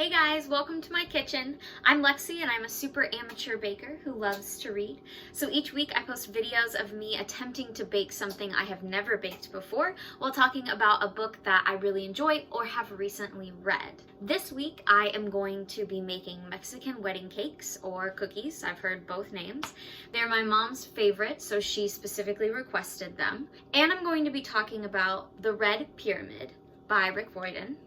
Hey guys, welcome to my kitchen. I'm Lexi and I'm a super amateur baker who loves to read. So each week I post videos of me attempting to bake something I have never baked before while talking about a book that I really enjoy or have recently read. This week I am going to be making Mexican wedding cakes or cookies. I've heard both names. They're my mom's favorite, so she specifically requested them. And I'm going to be talking about The Red Pyramid by Rick Riordan.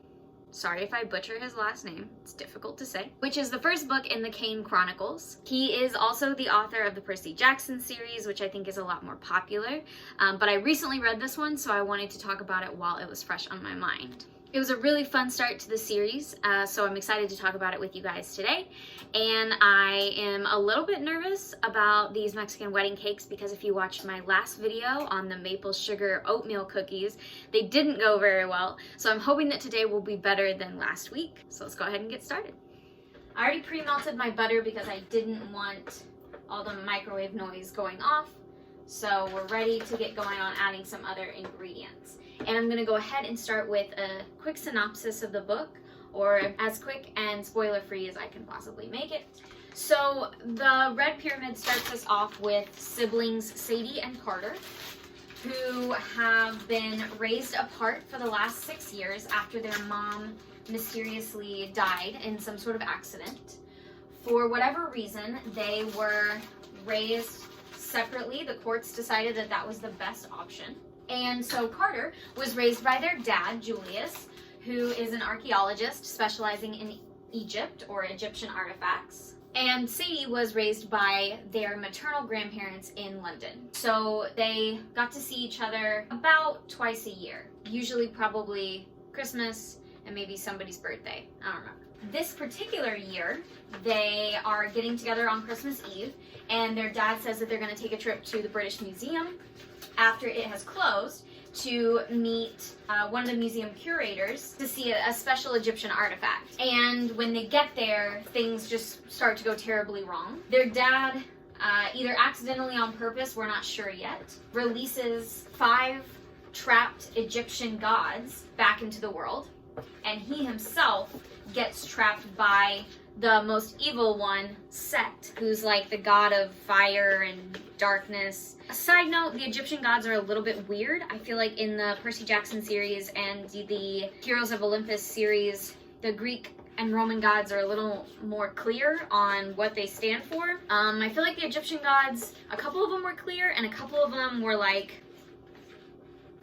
Sorry if I butcher his last name, it's difficult to say, which is the first book in the Kane Chronicles. He is also the author of the Percy Jackson series, which I think is a lot more popular, but I recently read this one, so I wanted to talk about it while it was fresh on my mind. It was a really fun start to the series, so I'm excited to talk about it with you guys today. And I am a little bit nervous about these Mexican wedding cakes because if you watched my last video on the maple sugar oatmeal cookies, they didn't go very well. So I'm hoping that today will be better than last week. So let's go ahead and get started. I already pre-melted my butter because I didn't want all the microwave noise going off. So we're ready to get going on adding some other ingredients. And I'm going to go ahead and start with a quick synopsis of the book, or as quick and spoiler-free as I can possibly make it. So the Red Pyramid starts us off with siblings Sadie and Carter, who have been raised apart for the last 6 years after their mom mysteriously died in some sort of accident. For whatever reason, they were raised separately. The courts decided that that was the best option. And so Carter was raised by their dad, Julius, who is an archaeologist specializing in Egypt or Egyptian artifacts. And Sadie was raised by their maternal grandparents in London. So they got to see each other about twice a year, usually probably Christmas and maybe somebody's birthday. I don't remember. This particular year, they are getting together on Christmas Eve, and their dad says that they're going to take a trip to the British Museum after it has closed to meet one of the museum curators to see a special Egyptian artifact. And when they get there, things just start to go terribly wrong. Their dad, either accidentally on purpose, we're not sure yet, releases 5 trapped Egyptian gods back into the world, and he himself gets trapped by the most evil one, Set, who's like the god of fire and darkness. A side note, the Egyptian gods are a little bit weird. I feel like in the Percy Jackson series and the Heroes of Olympus series, the Greek and Roman gods are a little more clear on what they stand for. I feel like the Egyptian gods, a couple of them were clear and a couple of them were like,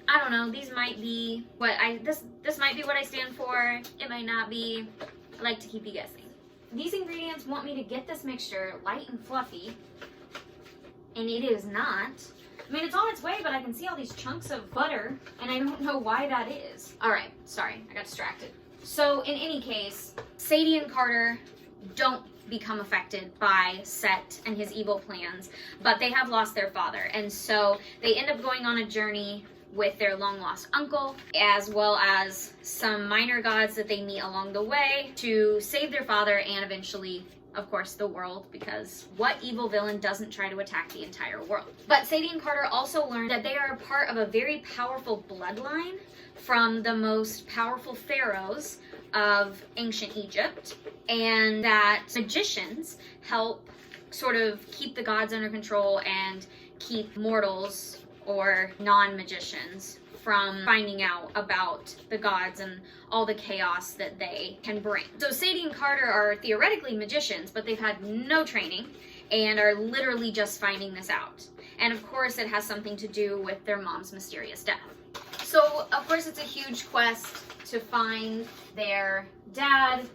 I don't know, these might be what this might be what I stand for, it might not be. I like to keep you guessing. These ingredients want me to get this mixture light and fluffy, and it is not. I mean, it's on its way, but I can see all these chunks of butter, and I don't know why that is. All right, sorry, I got distracted. So in any case, Sadie and Carter don't become affected by Set and his evil plans, but they have lost their father, and so they end up going on a journey with their long-lost uncle, as well as some minor gods that they meet along the way to save their father and eventually, of course, the world, because what evil villain doesn't try to attack the entire world? But Sadie and Carter also learn that they are a part of a very powerful bloodline from the most powerful pharaohs of ancient Egypt, and that magicians help sort of keep the gods under control and keep mortals or non-magicians from finding out about the gods and all the chaos that they can bring. So Sadie and Carter are theoretically magicians, but they've had no training and are literally just finding this out. And of course it has something to do with their mom's mysterious death. So of course it's a huge quest to find their dad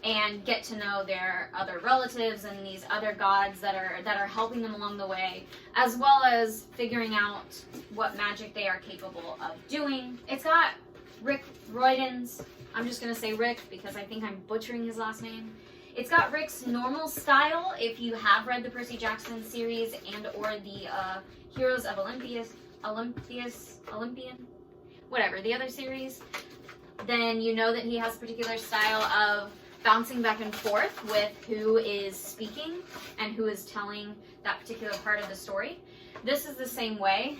and get to know their other relatives and these other gods that are helping them along the way, as well as figuring out what magic they are capable of doing. It's got Rick Riordan's, I'm just gonna say Rick because I think I'm butchering his last name. It's got Rick's normal style if you have read the Percy Jackson series and or the Heroes of Olympian, whatever, the other series, then you know that he has a particular style of bouncing back and forth with who is speaking and who is telling that particular part of the story. This is the same way.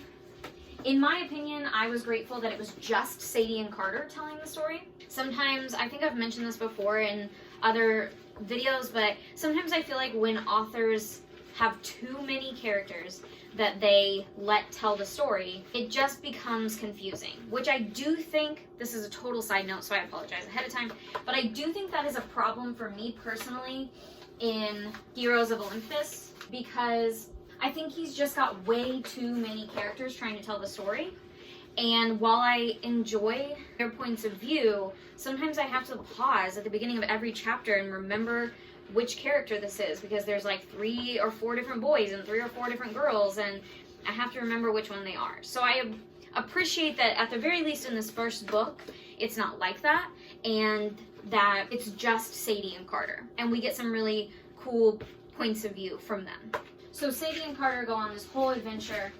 In my opinion, I was grateful that it was just Sadie and Carter telling the story. Sometimes, I think I've mentioned this before in other videos, but sometimes I feel like when authors have too many characters that they let tell the story, it just becomes confusing, which I do think, this is a total side note, so I apologize ahead of time, but I do think that is a problem for me personally in Heroes of Olympus, because I think he's just got way too many characters trying to tell the story. And while I enjoy their points of view, sometimes I have to pause at the beginning of every chapter and remember which character this is, because there's like 3 or 4 different boys and 3 or 4 different girls, and I have to remember which one they are. So I appreciate that at the very least in this first book, it's not like that, and that it's just Sadie and Carter, and we get some really cool points of view from them. So Sadie and Carter go on this whole adventure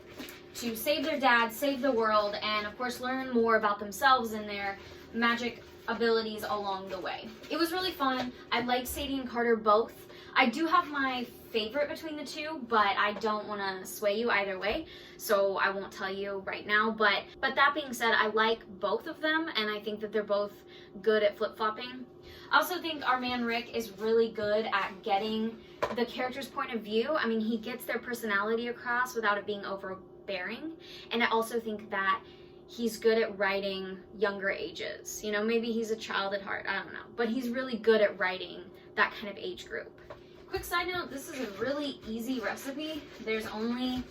to save their dad, save the world, and of course learn more about themselves and their magic abilities along the way. It was really fun. I like Sadie and Carter both. I do have my favorite between the two, but I don't want to sway you either way, so I won't tell you right now. But that being said, I like both of them, and I think that they're both good at flip-flopping. I also think our man Rick is really good at getting the character's point of view. I mean, he gets their personality across without it being overbearing, and I also think that he's good at writing younger ages. You know, maybe he's a child at heart, I don't know. But he's really good at writing that kind of age group. Quick side note, this is a really easy recipe. There's only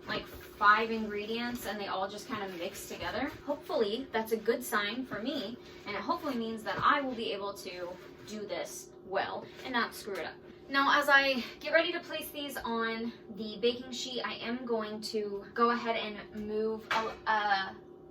like 5 ingredients and they all just kind of mix together. Hopefully that's a good sign for me, and it hopefully means that I will be able to do this well and not screw it up. Now, as I get ready to place these on the baking sheet, I am going to go ahead and move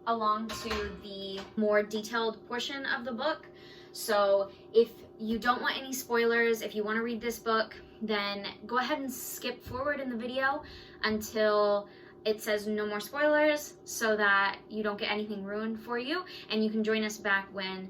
along to the more detailed portion of the book. So if you don't want any spoilers, if you want to read this book, then go ahead and skip forward in the video until it says no more spoilers, so that you don't get anything ruined for you, and you can join us back when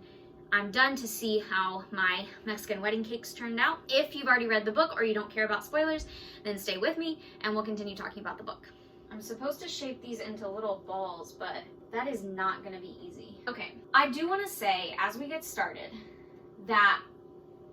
I'm done to see how my Mexican wedding cakes turned out. If you've already read the book or you don't care about spoilers, then stay with me and we'll continue talking about the book. I'm supposed to shape these into little balls, but that is not gonna be easy. Okay, I do wanna say, as we get started, that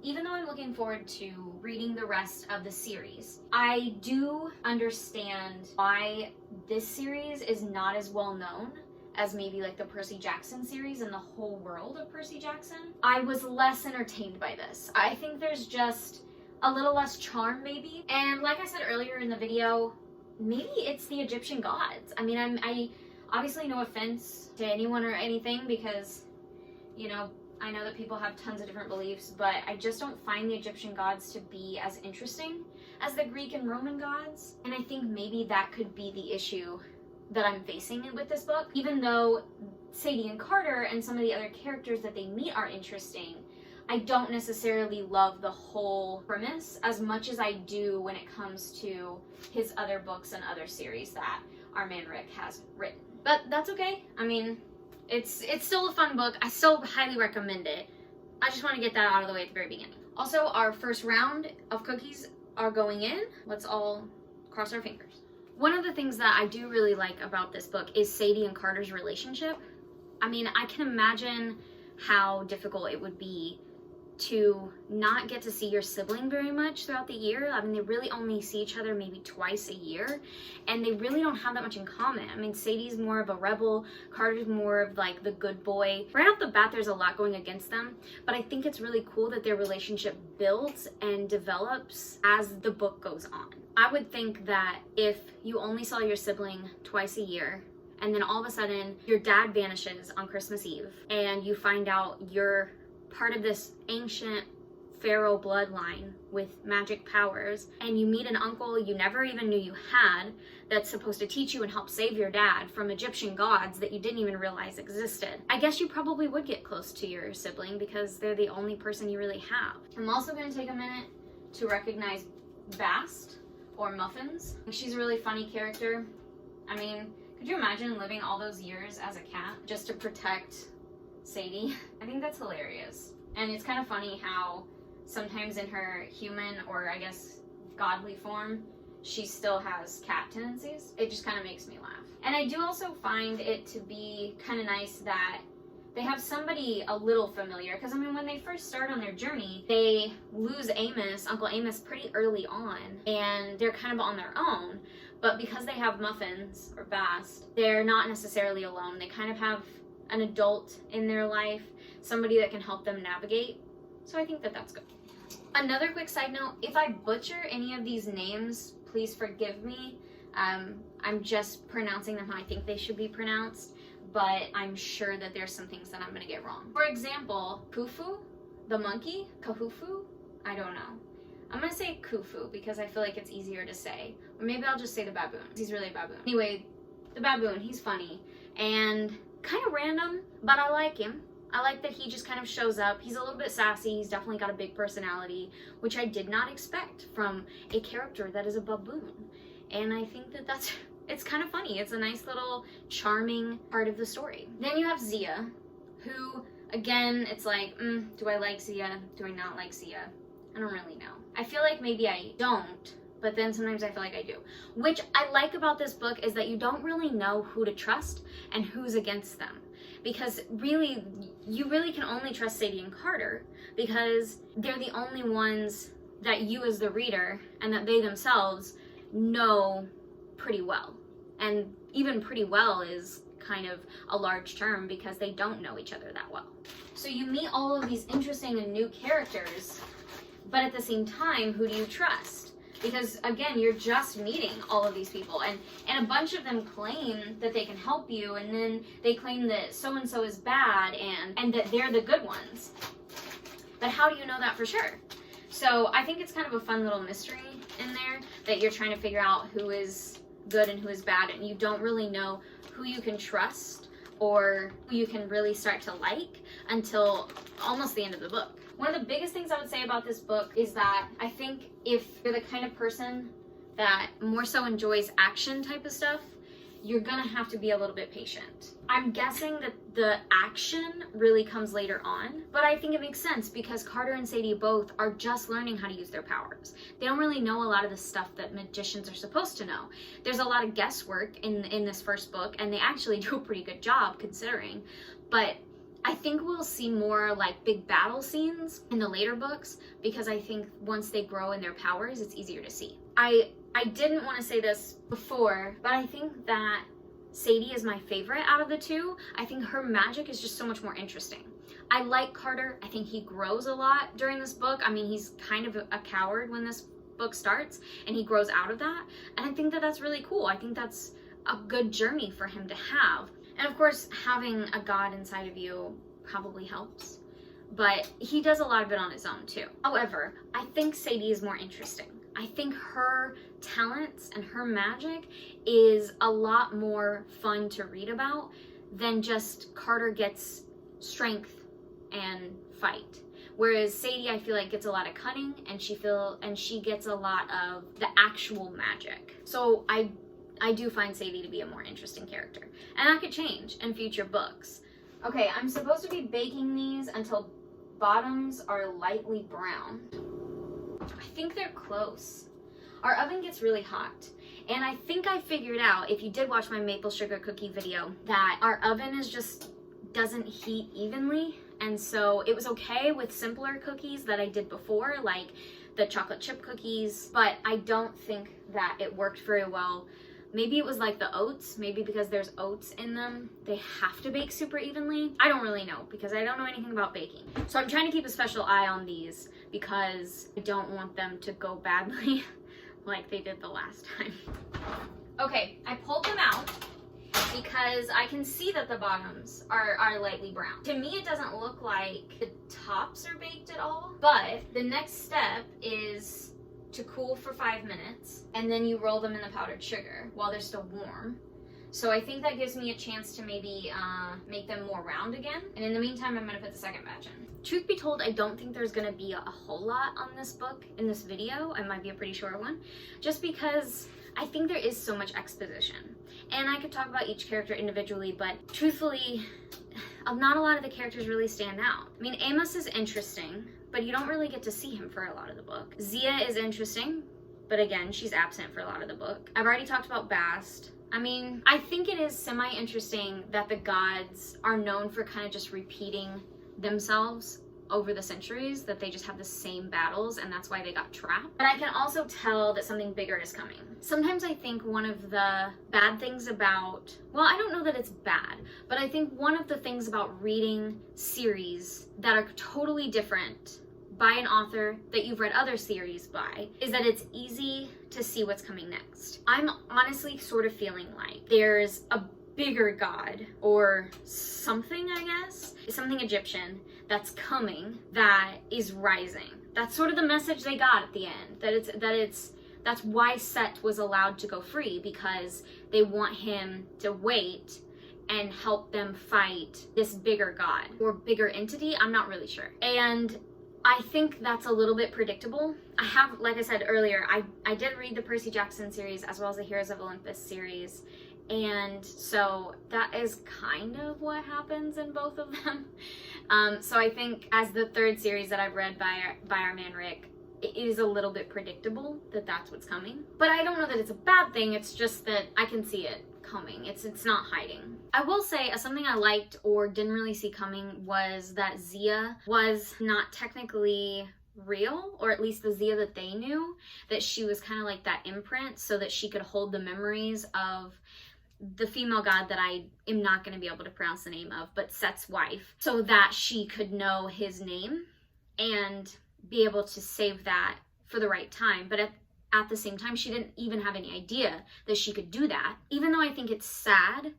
even though I'm looking forward to reading the rest of the series, I do understand why this series is not as well known as maybe like the Percy Jackson series and the whole world of Percy Jackson. I was less entertained by this. I think there's just a little less charm maybe. And like I said earlier in the video, maybe it's the Egyptian gods. I mean, I obviously no offense to anyone or anything, because, you know, I know that people have tons of different beliefs, but I just don't find the Egyptian gods to be as interesting as the Greek and Roman gods. And I think maybe that could be the issue that I'm facing with this book. Even though Sadie and Carter and some of the other characters that they meet are interesting, I don't necessarily love the whole premise as much as I do when it comes to his other books and other series that our man Rick has written. But that's okay. I mean, it's still a fun book. I still highly recommend it. I just want to get that out of the way at the very beginning. Also, our first round of cookies are going in. Let's all cross our fingers. One of the things that I do really like about this book is Sadie and Carter's relationship. I mean, I can imagine how difficult it would be to not get to see your sibling very much throughout the year. I mean, they really only see each other maybe twice a year, and they really don't have that much in common. I mean, Sadie's more of a rebel, Carter's more of like the good boy. Right off the bat, there's a lot going against them, but I think it's really cool that their relationship builds and develops as the book goes on. I would think that if you only saw your sibling twice a year, and then all of a sudden your dad vanishes on Christmas Eve, and you find out you're part of this ancient pharaoh bloodline with magic powers, and you meet an uncle you never even knew you had that's supposed to teach you and help save your dad from Egyptian gods that you didn't even realize existed. I guess you probably would get close to your sibling because they're the only person you really have. I'm also going to take a minute to recognize Bast, or Muffins. She's a really funny character. I mean, could you imagine living all those years as a cat just to protect Sadie? I think that's hilarious. And it's kind of funny how sometimes in her human, or I guess godly form, she still has cat tendencies. It just kind of makes me laugh. And I do also find it to be kind of nice that they have somebody a little familiar, because I mean, when they first start on their journey, they lose Amos, Uncle Amos, pretty early on, and they're kind of on their own. But because they have Muffins, or Bast, they're not necessarily alone. They kind of have an adult in their life, somebody that can help them navigate. So I think that that's good. Another quick side note, if I butcher any of these names, please forgive me. I'm just pronouncing them how I think they should be pronounced, but I'm sure that there's some things that I'm gonna get wrong. For example, Khufu, the monkey, Kahufu, I don't know. I'm gonna say Khufu because I feel like it's easier to say. Or maybe I'll just say the baboon. He's really a baboon. Anyway, the baboon, he's funny and kind of random, but I like him. I like that he just kind of shows up. He's a little bit sassy. He's definitely got a big personality, which I did not expect from a character that is a baboon. And I think that it's kind of funny. It's a nice little charming part of the story. Then you have Zia, who, again, it's like, do I like Zia? Do I not like Zia? I don't really know. I feel like maybe I don't, but then sometimes I feel like I do. Which I like about this book is that you don't really know who to trust and who's against them. Because really, you really can only trust Sadie and Carter because they're the only ones that you as the reader and that they themselves know pretty well. And even pretty well is kind of a large term because they don't know each other that well. So you meet all of these interesting and new characters, but at the same time, who do you trust? Because again, you're just meeting all of these people, and a bunch of them claim that they can help you, and then they claim that so-and-so is bad and that they're the good ones. But how do you know that for sure? So I think it's kind of a fun little mystery in there that you're trying to figure out who is good and who is bad, and you don't really know who you can trust or who you can really start to like until almost the end of the book. One of the biggest things I would say about this book is that I think if you're the kind of person that more so enjoys action type of stuff, you're gonna have to be a little bit patient. I'm guessing that the action really comes later on, but I think it makes sense because Carter and Sadie both are just learning how to use their powers. They don't really know a lot of the stuff that magicians are supposed to know. There's a lot of guesswork in this first book, and they actually do a pretty good job considering, but I think we'll see more like big battle scenes in the later books because I think once they grow in their powers, it's easier to see. I didn't want to say this before, but I think that Sadie is my favorite out of the two. I think her magic is just so much more interesting. I like Carter. I think he grows a lot during this book. I mean, he's kind of a coward when this book starts, and he grows out of that. And I think that that's really cool. I think that's a good journey for him to have. And of course, having a god inside of you probably helps. But he does a lot of it on his own too. However, I think Sadie is more interesting. I think her talents and her magic is a lot more fun to read about than just Carter gets strength and fight. Whereas Sadie, I feel like, gets a lot of cunning, and she gets a lot of the actual magic. So I do find Sadie to be a more interesting character. And that could change in future books. Okay, I'm supposed to be baking these until bottoms are lightly brown. I think they're close. Our oven gets really hot. And I think I figured out, if you did watch my maple sugar cookie video, that our oven doesn't heat evenly. And so it was okay with simpler cookies that I did before, like the chocolate chip cookies, but I don't think that it worked very well. Maybe it was like the oats, maybe because there's oats in them, they have to bake super evenly. I don't really know because I don't know anything about baking. So I'm trying to keep a special eye on these because I don't want them to go badly like they did the last time. Okay, I pulled them out because I can see that the bottoms are lightly brown. To me, it doesn't look like the tops are baked at all, but the next step is to cool for 5 minutes, and then you roll them in the powdered sugar while they're still warm. So I think that gives me a chance to maybe make them more round again. And in the meantime, I'm gonna put the second batch in. Truth be told, I don't think there's gonna be a whole lot on this book in this video. It might be a pretty short one, just because I think there is so much exposition. And I could talk about each character individually, but truthfully, not a lot of the characters really stand out. I mean, Amos is interesting, but you don't really get to see him for a lot of the book. Zia is interesting, but again, she's absent for a lot of the book. I've already talked about Bast. I mean, I think it is semi-interesting that the gods are known for kind of just repeating themselves over the centuries, that they just have the same battles, and that's why they got trapped. But I can also tell that something bigger is coming. Sometimes I think one of the bad things about, well, I don't know that it's bad, but I think one of the things about reading series that are totally different by an author that you've read other series by is that it's easy to see what's coming next. I'm honestly sort of feeling like there's a bigger god or something, I guess, something Egyptian that's coming, that is rising. That's sort of the message they got at the end, that's why Set was allowed to go free, because they want him to wait and help them fight this bigger god or bigger entity. I'm not really sure. And I think that's a little bit predictable. I have, like I said earlier, I did read the Percy Jackson series as well as the Heroes of Olympus series. And so that is kind of what happens in both of them. So I think as the third series that I've read by our man Rick, it is a little bit predictable that that's what's coming. But I don't know that it's a bad thing. It's just that I can see it coming. It's not hiding. I will say something I liked or didn't really see coming was that Zia was not technically real, or at least the Zia that they knew, that she was kind of like that imprint so that she could hold the memories of the female god that I am not going to be able to pronounce the name of, but Set's wife, so that she could know his name and be able to save that for the right time. But at the same time, she didn't even have any idea that she could do that. Even though I think it's sad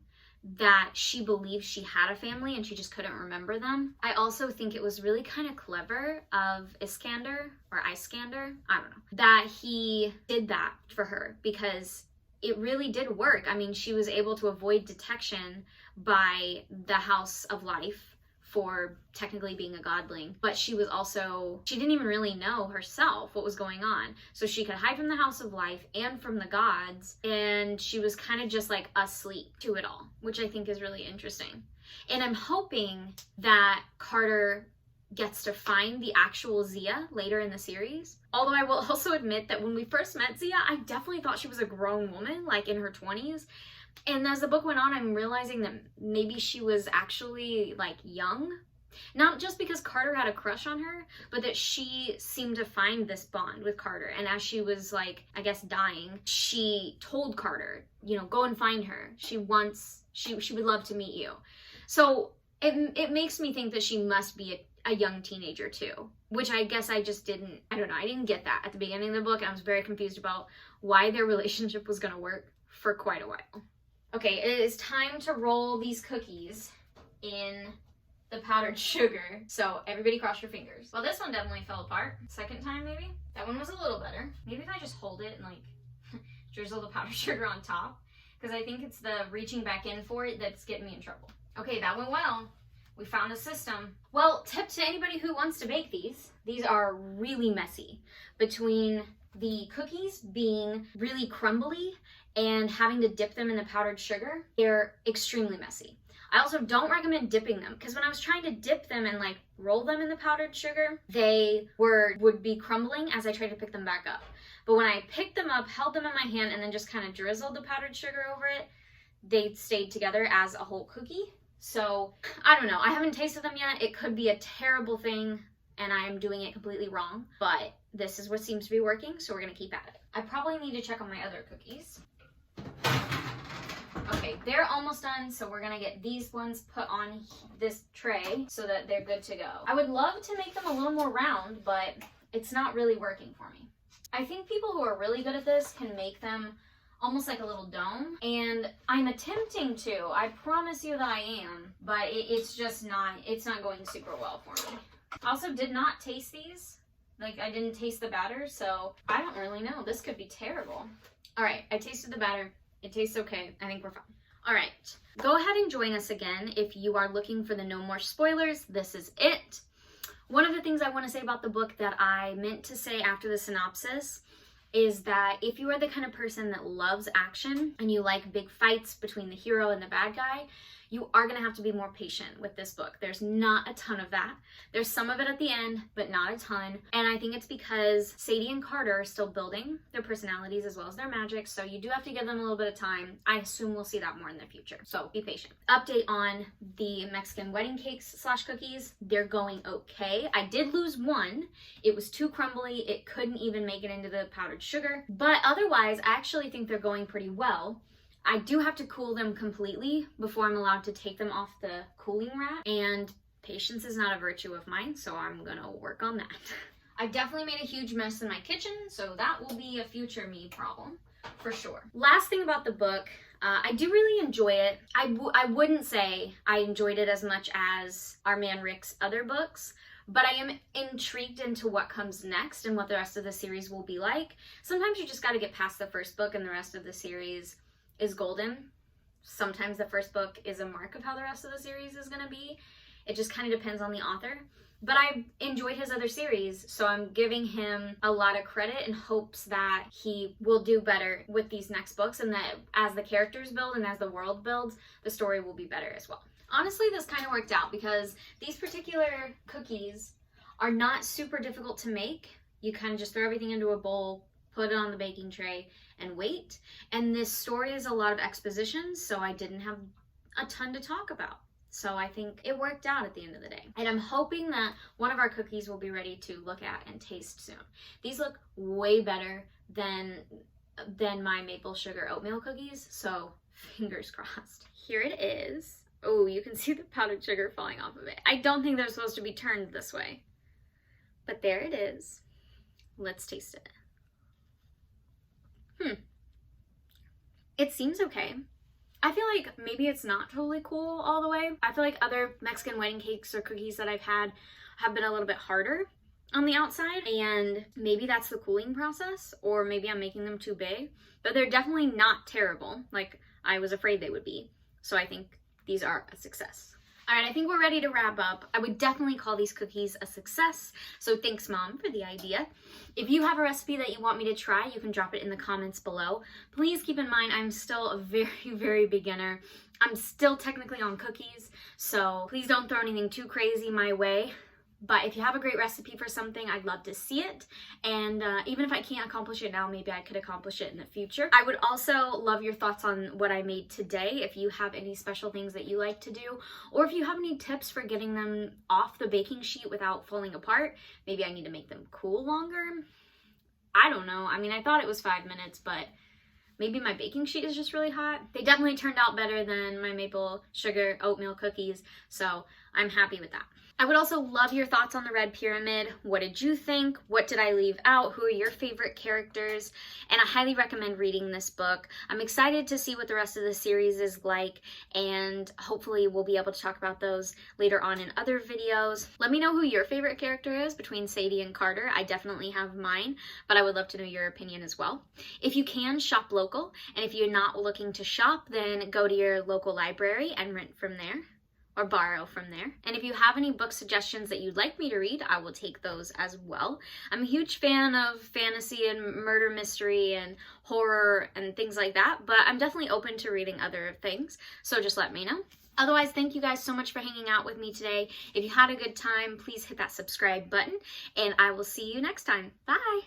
that she believed she had a family and she just couldn't remember them, I also think it was really kind of clever of Iskander, I don't know, that he did that for her, because it really did work. I mean, she was able to avoid detection by the House of Life for technically being a godling, but she didn't even really know herself what was going on. So she could hide from the House of Life and from the gods, and she was kind of just like asleep to it all, which I think is really interesting. And I'm hoping that Carter gets to find the actual Zia later in the series. Although I will also admit that when we first met Zia, I definitely thought she was a grown woman, like in her 20s. And as the book went on, I'm realizing that maybe she was actually like young. Not just because Carter had a crush on her, but that she seemed to find this bond with Carter. And as she was like, I guess, dying, she told Carter, you know, go and find her. She would love to meet you. So it makes me think that she must be a young teenager too, which I guess I didn't get that at the beginning of the book. I was very confused about why their relationship was going to work for quite a while. Okay, it is time to roll these cookies in the powdered sugar. So everybody cross your fingers. Well, this one definitely fell apart. Second time maybe? That one was a little better. Maybe if I just hold it and like drizzle the powdered sugar on top, because I think it's the reaching back in for it that's getting me in trouble. Okay, that went well. We found a system. Well, tip to anybody who wants to bake these are really messy. Between the cookies being really crumbly and having to dip them in the powdered sugar, they're extremely messy. I also don't recommend dipping them, because when I was trying to dip them and like roll them in the powdered sugar, they would be crumbling as I tried to pick them back up. But when I picked them up, held them in my hand, and then just kind of drizzled the powdered sugar over it, they stayed together as a whole cookie. So I don't know, I haven't tasted them yet. It could be a terrible thing and I am doing it completely wrong, but this is what seems to be working, so we're gonna keep at it. I probably need to check on my other cookies. Okay, they're almost done, so we're gonna get these ones put on this tray so that they're good to go. I would love to make them a little more round, but it's not really working for me. I think people who are really good at this can make them almost like a little dome, and I'm attempting to. I promise you that I am, but it's not going super well for me. I also did not taste these. Like, I didn't taste the batter, so I don't really know. This could be terrible. All right, I tasted the batter. It tastes okay. I think we're fine. All right, go ahead and join us again if you are looking for the no more spoilers. This is it. One of the things I want to say about the book that I meant to say after the synopsis is that if you are the kind of person that loves action and you like big fights between the hero and the bad guy, you are going to have to be more patient with this book. There's not a ton of that. There's some of it at the end, but not a ton. And I think it's because Sadie and Carter are still building their personalities as well as their magic, so you do have to give them a little bit of time. I assume we'll see that more in the future, so be patient. Update on the Mexican wedding cakes / cookies. They're going okay. I did lose one. It was too crumbly. It couldn't even make it into the powdered sugar, but otherwise I actually think they're going pretty well. I do have to cool them completely before I'm allowed to take them off the cooling rack, and patience is not a virtue of mine, so I'm gonna work on that. I definitely made a huge mess in my kitchen, so that will be a future me problem for sure. Last thing about the book, I do really enjoy it. I wouldn't say I enjoyed it as much as our man Rick's other books, but I am intrigued into what comes next and what the rest of the series will be like. Sometimes you just got to get past the first book and the rest of the series is golden. Sometimes the first book is a mark of how the rest of the series is going to be. It just kind of depends on the author. But I enjoyed his other series, so I'm giving him a lot of credit in hopes that he will do better with these next books, and that as the characters build and as the world builds, the story will be better as well. Honestly, this kind of worked out because these particular cookies are not super difficult to make. You kind of just throw everything into a bowl, put it on the baking tray, and wait. And this story is a lot of exposition, so I didn't have a ton to talk about. So I think it worked out at the end of the day. And I'm hoping that one of our cookies will be ready to look at and taste soon. These look way better than my maple sugar oatmeal cookies, so fingers crossed. Here it is. Oh, you can see the powdered sugar falling off of it. I don't think they're supposed to be turned this way. But there it is. Let's taste it. It seems okay. I feel like maybe it's not totally cool all the way. I feel like other Mexican wedding cakes or cookies that I've had have been a little bit harder on the outside, and maybe that's the cooling process, or maybe I'm making them too big, but they're definitely not terrible like I was afraid they would be. So I think these are a success. All right, I think we're ready to wrap up. I would definitely call these cookies a success, so thanks, Mom, for the idea. If you have a recipe that you want me to try, you can drop it in the comments below. Please keep in mind, I'm still a very, very beginner. I'm still technically on cookies, so please don't throw anything too crazy my way. But if you have a great recipe for something, I'd love to see it. And even if I can't accomplish it now, maybe I could accomplish it in the future. I would also love your thoughts on what I made today. If you have any special things that you like to do, or if you have any tips for getting them off the baking sheet without falling apart. Maybe I need to make them cool longer. I don't know. I mean, I thought it was 5 minutes, but maybe my baking sheet is just really hot. They definitely turned out better than my maple sugar oatmeal cookies, so I'm happy with that. I would also love your thoughts on the Red Pyramid. What did you think? What did I leave out? Who are your favorite characters? And I highly recommend reading this book. I'm excited to see what the rest of the series is like, and hopefully we'll be able to talk about those later on in other videos. Let me know who your favorite character is between Sadie and Carter. I definitely have mine, but I would love to know your opinion as well. If you can, shop local, and if you're not looking to shop, then go to your local library and rent from there, or borrow from there. And if you have any book suggestions that you'd like me to read, I will take those as well. I'm a huge fan of fantasy and murder mystery and horror and things like that, but I'm definitely open to reading other things, so just let me know. Otherwise, thank you guys so much for hanging out with me today. If you had a good time, please hit that subscribe button, and I will see you next time. Bye!